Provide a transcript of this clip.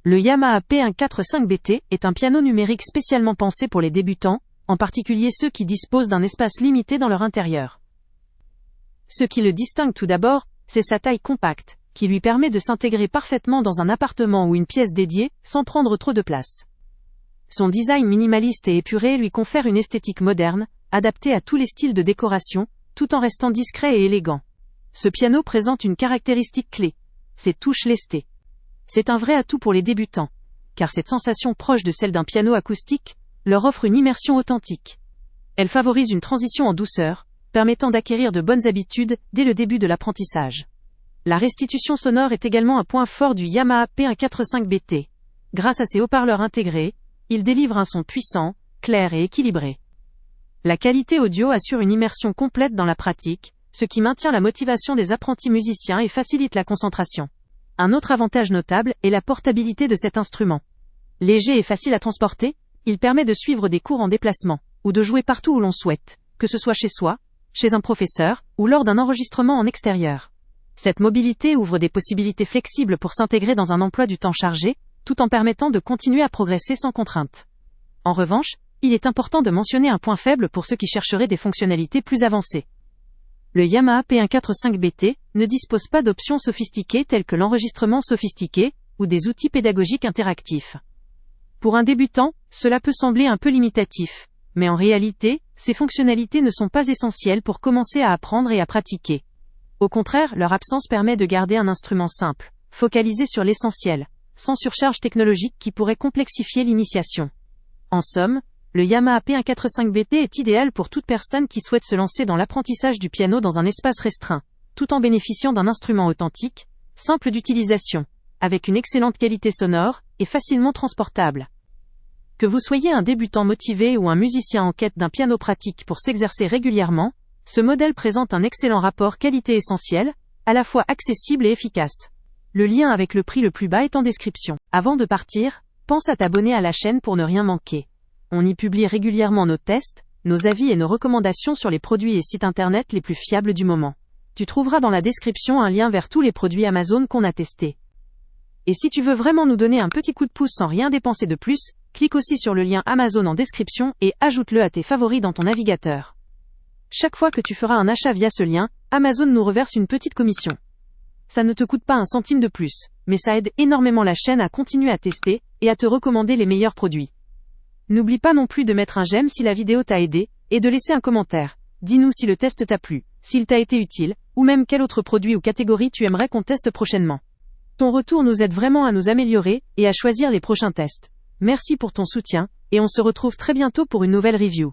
Le Yamaha P145BT est un piano numérique spécialement pensé pour les débutants, en particulier ceux qui disposent d'un espace limité dans leur intérieur. Ce qui le distingue tout d'abord, c'est sa taille compacte, qui lui permet de s'intégrer parfaitement dans un appartement ou une pièce dédiée, sans prendre trop de place. Son design minimaliste et épuré lui confère une esthétique moderne, adaptée à tous les styles de décoration, tout en restant discret et élégant. Ce piano présente une caractéristique clé, ses touches lestées. C'est un vrai atout pour les débutants, car cette sensation proche de celle d'un piano acoustique leur offre une immersion authentique. Elle favorise une transition en douceur, permettant d'acquérir de bonnes habitudes dès le début de l'apprentissage. La restitution sonore est également un point fort du Yamaha P145BT. Grâce à ses haut-parleurs intégrés, il délivre un son puissant, clair et équilibré. La qualité audio assure une immersion complète dans la pratique, ce qui maintient la motivation des apprentis musiciens et facilite la concentration. Un autre avantage notable est la portabilité de cet instrument. Léger et facile à transporter, il permet de suivre des cours en déplacement, ou de jouer partout où l'on souhaite, que ce soit chez soi, chez un professeur, ou lors d'un enregistrement en extérieur. Cette mobilité ouvre des possibilités flexibles pour s'intégrer dans un emploi du temps chargé, tout en permettant de continuer à progresser sans contrainte. En revanche, il est important de mentionner un point faible pour ceux qui chercheraient des fonctionnalités plus avancées. Le Yamaha P145BT ne dispose pas d'options sophistiquées telles que l'enregistrement sophistiqué, ou des outils pédagogiques interactifs. Pour un débutant, cela peut sembler un peu limitatif, mais en réalité, ces fonctionnalités ne sont pas essentielles pour commencer à apprendre et à pratiquer. Au contraire, leur absence permet de garder un instrument simple, focalisé sur l'essentiel, sans surcharge technologique qui pourrait complexifier l'initiation. En somme, le Yamaha P145BT est idéal pour toute personne qui souhaite se lancer dans l'apprentissage du piano dans un espace restreint, tout en bénéficiant d'un instrument authentique, simple d'utilisation, avec une excellente qualité sonore, et facilement transportable. Que vous soyez un débutant motivé ou un musicien en quête d'un piano pratique pour s'exercer régulièrement, ce modèle présente un excellent rapport qualité-essentiel, à la fois accessible et efficace. Le lien avec le prix le plus bas est en description. Avant de partir, pense à t'abonner à la chaîne pour ne rien manquer. On y publie régulièrement nos tests, nos avis et nos recommandations sur les produits et sites internet les plus fiables du moment. Tu trouveras dans la description un lien vers tous les produits Amazon qu'on a testés. Et si tu veux vraiment nous donner un petit coup de pouce sans rien dépenser de plus, clique aussi sur le lien Amazon en description et ajoute-le à tes favoris dans ton navigateur. Chaque fois que tu feras un achat via ce lien, Amazon nous reverse une petite commission. Ça ne te coûte pas un centime de plus, mais ça aide énormément la chaîne à continuer à tester et à te recommander les meilleurs produits. N'oublie pas non plus de mettre un j'aime si la vidéo t'a aidé, et de laisser un commentaire. Dis-nous si le test t'a plu, s'il t'a été utile, ou même quel autre produit ou catégorie tu aimerais qu'on teste prochainement. Ton retour nous aide vraiment à nous améliorer, et à choisir les prochains tests. Merci pour ton soutien, et on se retrouve très bientôt pour une nouvelle review.